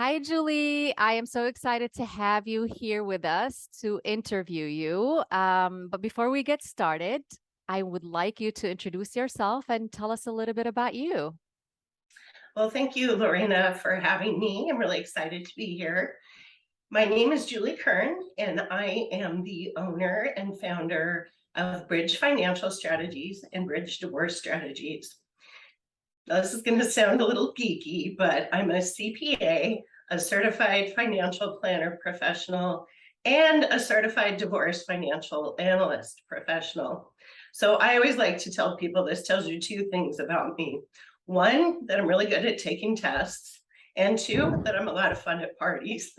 Hi, Julie. I am so excited to have you here with us to interview you. But before we get started, I would like you to introduce yourself and tell us a little bit about you. Well, thank you, Laurina, for having me. I'm really excited to be here. My name is Julie Kern, and I am the owner and founder of Bridge Financial Strategies and Bridge Divorce Strategies. Now, this is going to sound a little geeky, but I'm a CPA, a certified financial planner professional, and a certified divorce financial analyst professional. So I always like to tell people this tells you two things about me. One, that I'm really good at taking tests, and two, that I'm a lot of fun at parties.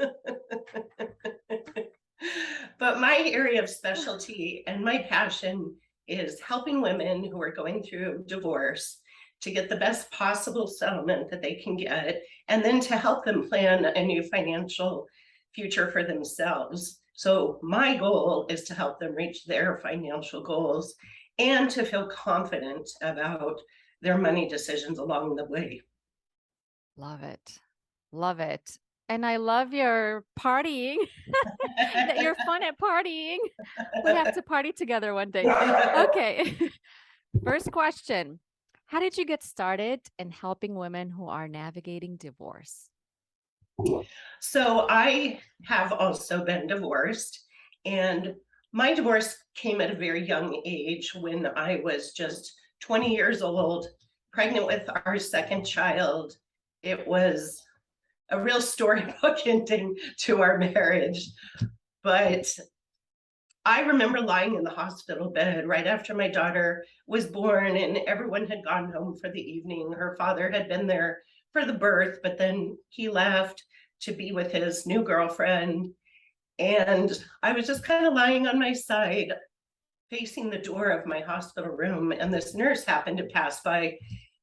But my area of specialty and my passion is helping women who are going through divorce to get the best possible settlement that they can get, and then to help them plan a new financial future for themselves. So my goal is to help them reach their financial goals and to feel confident about their money decisions along the way. Love it. Love it. And I love your partying, that you're fun at partying. We have to party together one day. Okay. First question. How did you get started in helping women who are navigating divorce? So I have also been divorced, and my divorce came at a very young age when I was just 20 years old, pregnant with our second child. It was a real storybook ending to our marriage. But I remember lying in the hospital bed right after my daughter was born, and everyone had gone home for the evening. Her father had been there for the birth, but then he left to be with his new girlfriend. And I was just kind of lying on my side, facing the door of my hospital room. And this nurse happened to pass by,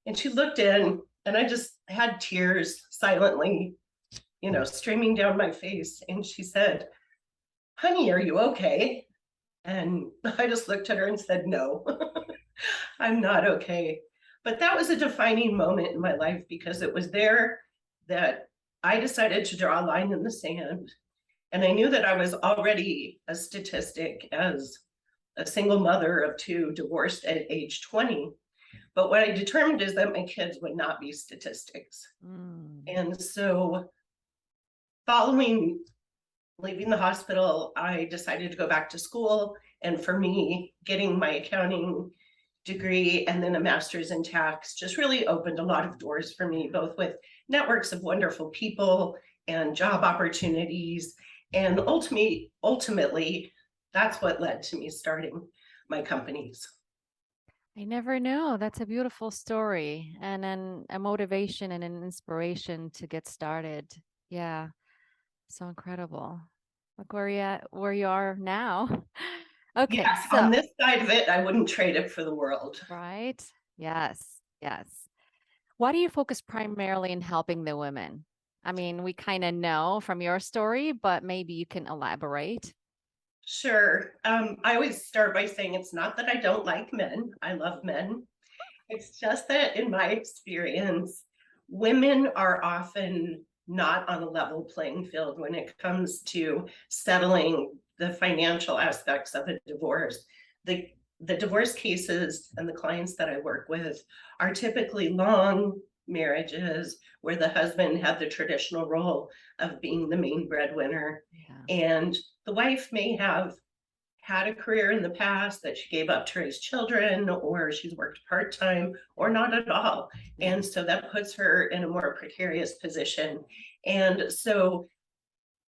and she looked in, and I just had tears silently, streaming down my face. And she said, "Honey, are you okay?" And I just looked at her and said, "No, I'm not okay." But that was a defining moment in my life because it was there that I decided to draw a line in the sand. And I knew that I was already a statistic as a single mother of two, divorced at age 20. But what I determined is that my kids would not be statistics. Mm. And so, following leaving the hospital, I decided to go back to school. And for me, getting my accounting degree and then a master's in tax just really opened a lot of doors for me, both with networks of wonderful people and job opportunities. And ultimately, that's what led to me starting my companies. I never know. That's a beautiful story and then a motivation and an inspiration to get started. Yeah, so incredible. Look where you are now. Okay, Yes, on so this side of it, I wouldn't trade it for the world. right. Yes, yes. Why do you focus primarily in helping the women? I mean, we kind of know from your story, but maybe you can elaborate. Sure. I always start by saying it's not that I don't like men. I love men. It's just that in my experience, women are often not on a level playing field when it comes to settling the financial aspects of a divorce. The the divorce cases and the clients that I work with are typically long marriages where the husband had the traditional role of being the main breadwinner, Yeah. and the wife may have had a career in the past that she gave up to raise children, or she's worked part-time, or not at all. Yeah. And so that puts her in a more precarious position. And so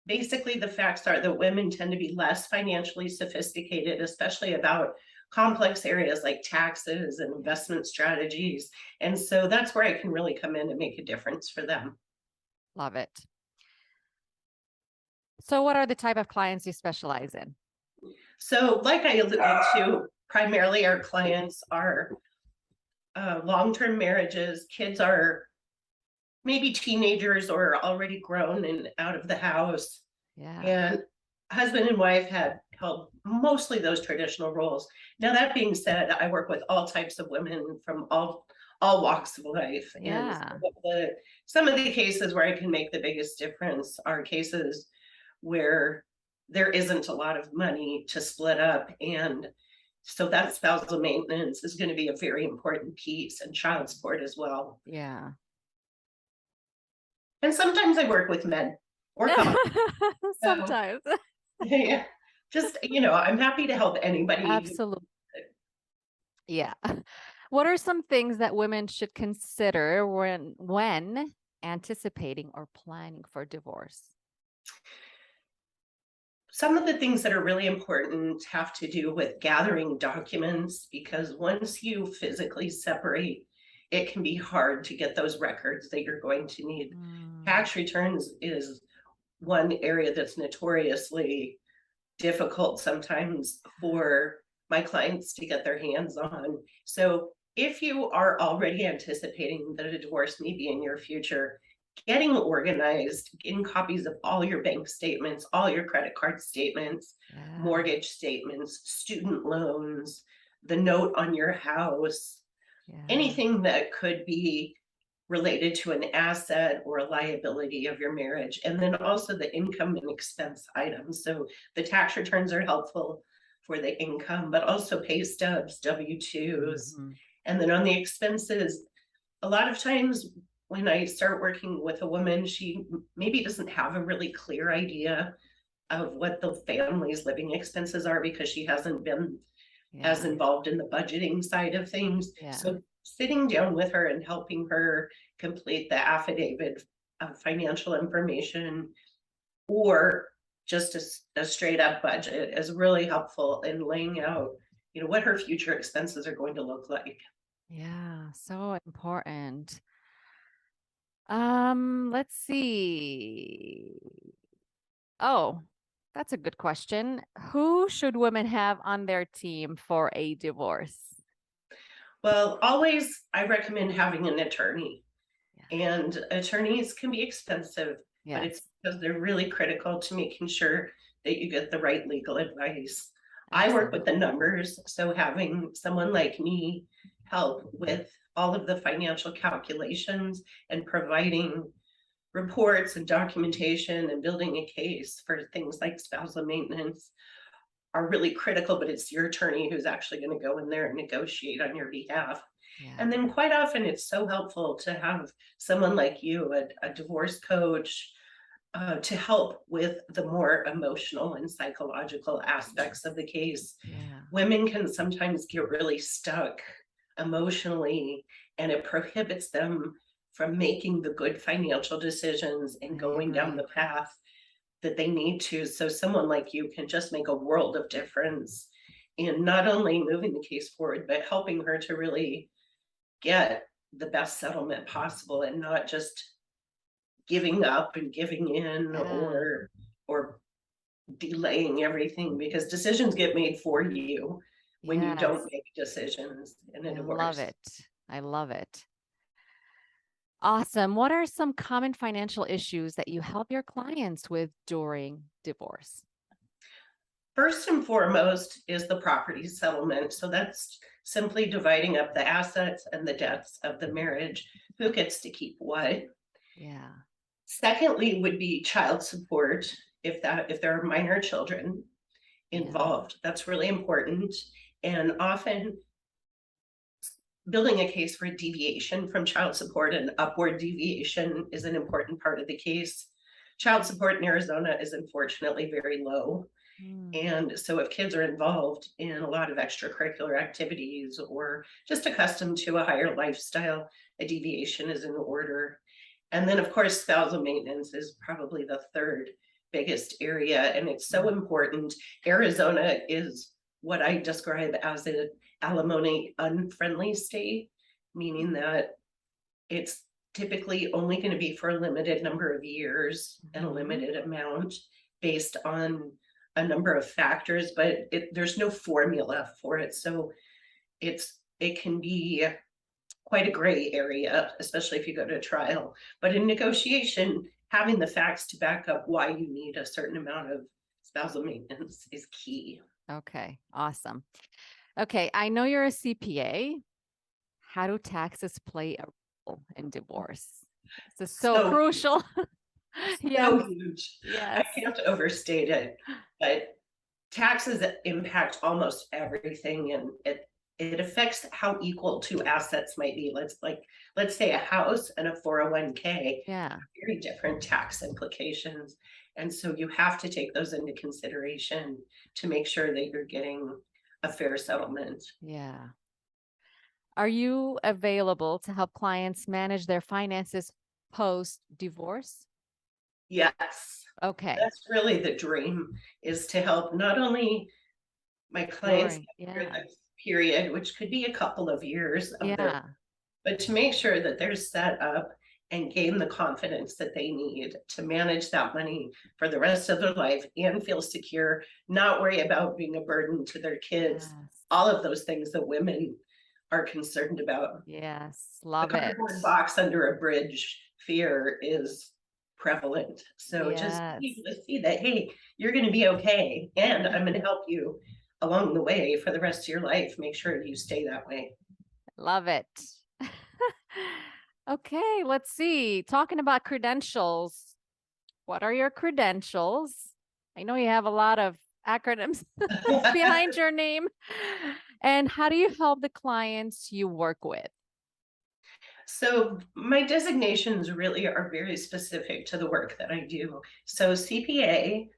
basically, the facts are that women tend to be less financially sophisticated, especially about complex areas like taxes and investment strategies. And so that's where I can really come in and make a difference for them. Love it. So what are the type of clients you specialize in? So, like I alluded to, primarily our clients are long-term marriages. Kids are maybe teenagers or already grown and out of the house. Yeah. And husband and wife had held mostly those traditional roles. Now, that being said, I work with all types of women from all walks of life. And Yeah. some of the cases where I can make the biggest difference are cases where there isn't a lot of money to split up. And so that spousal maintenance is going to be a very important piece, and child support as well. Yeah. And sometimes I work with men or couples. So Sometimes. yeah, just, I'm happy to help anybody. Absolutely. Yeah. What are some things that women should consider when anticipating or planning for divorce? Some of the things that are really important have to do with gathering documents, because once you physically separate, it can be hard to get those records that you're going to need. Mm, Tax returns is one area that's notoriously difficult sometimes for my clients to get their hands on. So if you are already anticipating that a divorce may be in your future, getting organized, getting copies of all your bank statements, all your credit card statements, yeah. mortgage statements, student loans, the note on your house, Yeah. anything that could be related to an asset or a liability of your marriage, and then also the income and expense items. So the tax returns are helpful for the income, but also pay stubs, W-2s. Mhm. And then on the expenses, a lot of times when I start working with a woman, she maybe doesn't have a really clear idea of what the family's living expenses are because she hasn't been as Yeah. involved in the budgeting side of things. Yeah. So sitting down with her and helping her complete the affidavit of financial information, or just a straight up budget, is really helpful in laying out, what her future expenses are going to look like. Yeah. So important. Let's see. Oh, that's a good question. Who should women have on their team for a divorce? Well, always I recommend having an attorney. Yeah. And attorneys can be expensive, but it's Yes, because they're really critical to making sure that you get the right legal advice. I work with the absolutely. numbers, so having someone like me help with all of the financial calculations and providing reports and documentation and building a case for things like spousal maintenance are really critical, but it's your attorney who's actually going to go in there and negotiate on your behalf. Yeah. And then quite often it's so helpful to have someone like you, a divorce coach, to help with the more emotional and psychological aspects of the case. Yeah. Women can sometimes get really stuck emotionally, and it prohibits them from making the good financial decisions and I going down agree. the path that they need to. So someone like you can just make a world of difference in not only moving the case forward, but helping her to really get the best settlement possible, and not just giving up and giving in, Yeah. or delaying everything, because decisions get made for you when you don't Yes. make decisions in a I love divorce. it. I love it. Awesome. What are some common financial issues that you help your clients with during divorce? First and foremost is the property settlement. So that's simply dividing up the assets and the debts of the marriage, who gets to keep what. Yeah. Secondly would be child support, if there are minor children Yeah. involved. That's really important. And often building a case for a deviation from child support and upward deviation is an important part of the case. Child support in Arizona is unfortunately very low. Mm, And so if kids are involved in a lot of extracurricular activities or just accustomed to a higher lifestyle, a deviation is in order. And then, of course, spousal maintenance is probably the third biggest area. And it's so mm, important. Arizona is what I describe as an alimony unfriendly state, meaning that it's typically only going to be for a limited number of years and a mhm. limited amount based on a number of factors, but there's no formula for it. So it can be quite a gray area, especially if you go to trial. But in negotiation, having the facts to back up why you need a certain amount of spousal maintenance is key. Okay. Awesome. Okay. I know you're a CPA. how do taxes play a role in divorce? This is so So crucial. Yes, so huge. I yes. can't overstate it, but taxes impact almost everything, and it affects how equal two assets might be. Let's say a house and a 401k, Yeah, very different tax implications. And so you have to take those into consideration to make sure that you're getting a fair settlement. yeah. Are you available to help clients manage their finances post-divorce? Yes, Okay. that's really the dream, is to help not only my clients During, get through yeah, this period, which could be a couple of years of their, yeah, but to make sure that they're set up and gain the confidence that they need to manage that money for the rest of their life and feel secure, not worry about being a burden to their kids, yes, all of those things that women are concerned about. yes. The Love it. cardboard box under a bridge fear is prevalent. So just Yes. be able to see that, hey, you're going to be okay. And I'm going to help you along the way for the rest of your life. Make sure you stay that way. Love it. Okay, let's see. Talking about credentials. What are your credentials? I know you have a lot of acronyms behind your name. And how do you help the clients you work with? So my designations really are very specific to the work that I do. So CPA,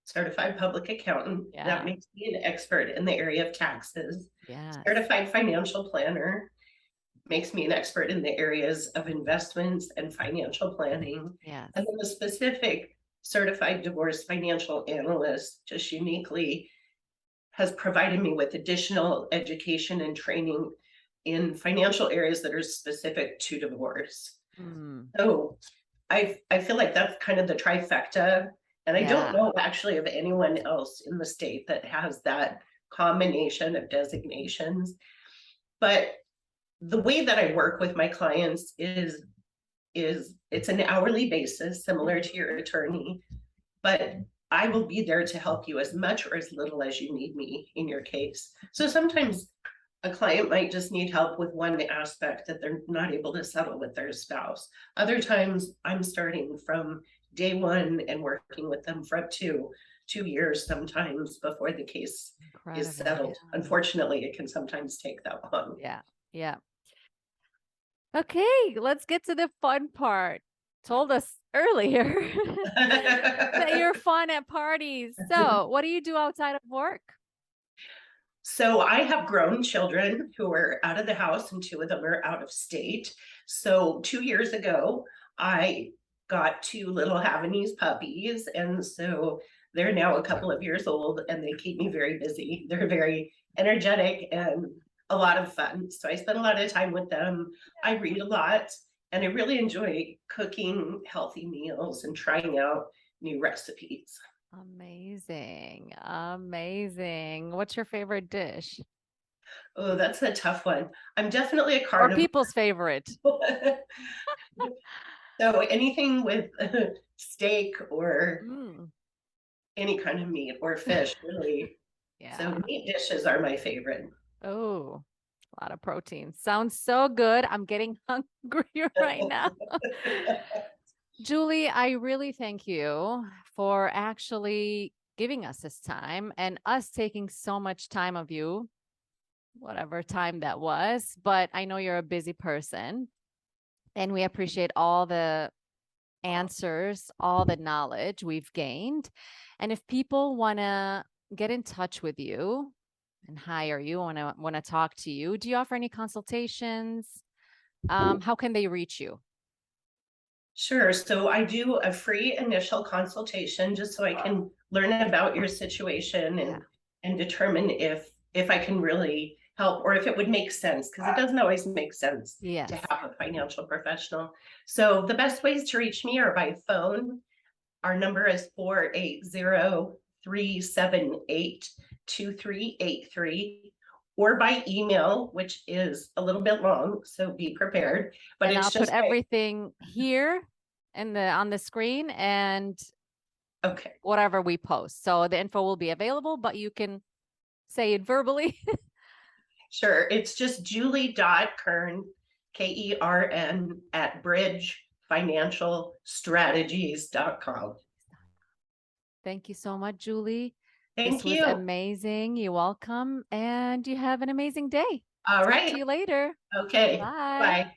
certified public accountant, that Yeah. makes me an expert in the area of taxes. Yes. Certified financial planner makes me an expert in the areas of investments and financial planning. Yes. And then the specific certified divorce financial analyst just uniquely has provided me with additional education and training in financial areas that are specific to divorce. Mm, So I feel like that's kind of the trifecta. And I don't yeah. know actually of anyone else in the state that has that combination of designations. But the way that I work with my clients is it's an hourly basis, similar to your Mhm. attorney, but I will be there to help you as much or as little as you need me in your case. So sometimes a client might just need help with one aspect that they're not able to settle with their spouse. Other times I'm starting from day one and working with them for up to 2 years sometimes before the case is Incredible. Yeah. settled. Unfortunately, it can sometimes take that long. Yeah. Yeah. Okay, let's get to the fun part. Told us earlier that you're fun at parties. So, what do you do outside of work? So I have grown children who are out of the house, and two of them are out of state. So 2 years ago, I got two little Havanese puppies, and so they're now a couple of years old, and they keep me very busy. They're very energetic and a lot of fun. So I spend a lot of time with them. I read a lot, and I really enjoy cooking healthy meals and trying out new recipes. Amazing. Amazing. What's your favorite dish? Oh, that's a tough one. I'm definitely a Or carnivore. people's favorite? So anything with steak or Mm. any kind of meat or fish, really. So Yeah. meat dishes are my favorite. Oh, a lot of protein. Sounds so good. I'm getting hungry right now. Julie, I really thank you for actually giving us this time and us taking so much time of you, whatever time that was. But I know you're a busy person and we appreciate all the answers, all the knowledge we've gained. And if people want to get in touch with you and hire you, want to talk to you, do you offer any consultations? How can they reach you? Sure. So I do a free initial consultation just so I can learn about your situation Yeah. and determine if I can really help or if it would make sense, because it doesn't always make sense to Yes. have a financial professional. So the best ways to reach me are by phone. Our number is 480-378-2383, or by email, which is a little bit long, so be prepared. But And I'll it's put just my, everything here in the on the screen and okay. whatever we post. So the info will be available, but you can say it verbally. Sure. It's just Julie.Kern, Kern at bridgefinancialstrategies.com. Thank you so much, Julie. This Thank was you. amazing. You're welcome. And you have an amazing day. All Talk to right. you later. Okay. Bye. Bye.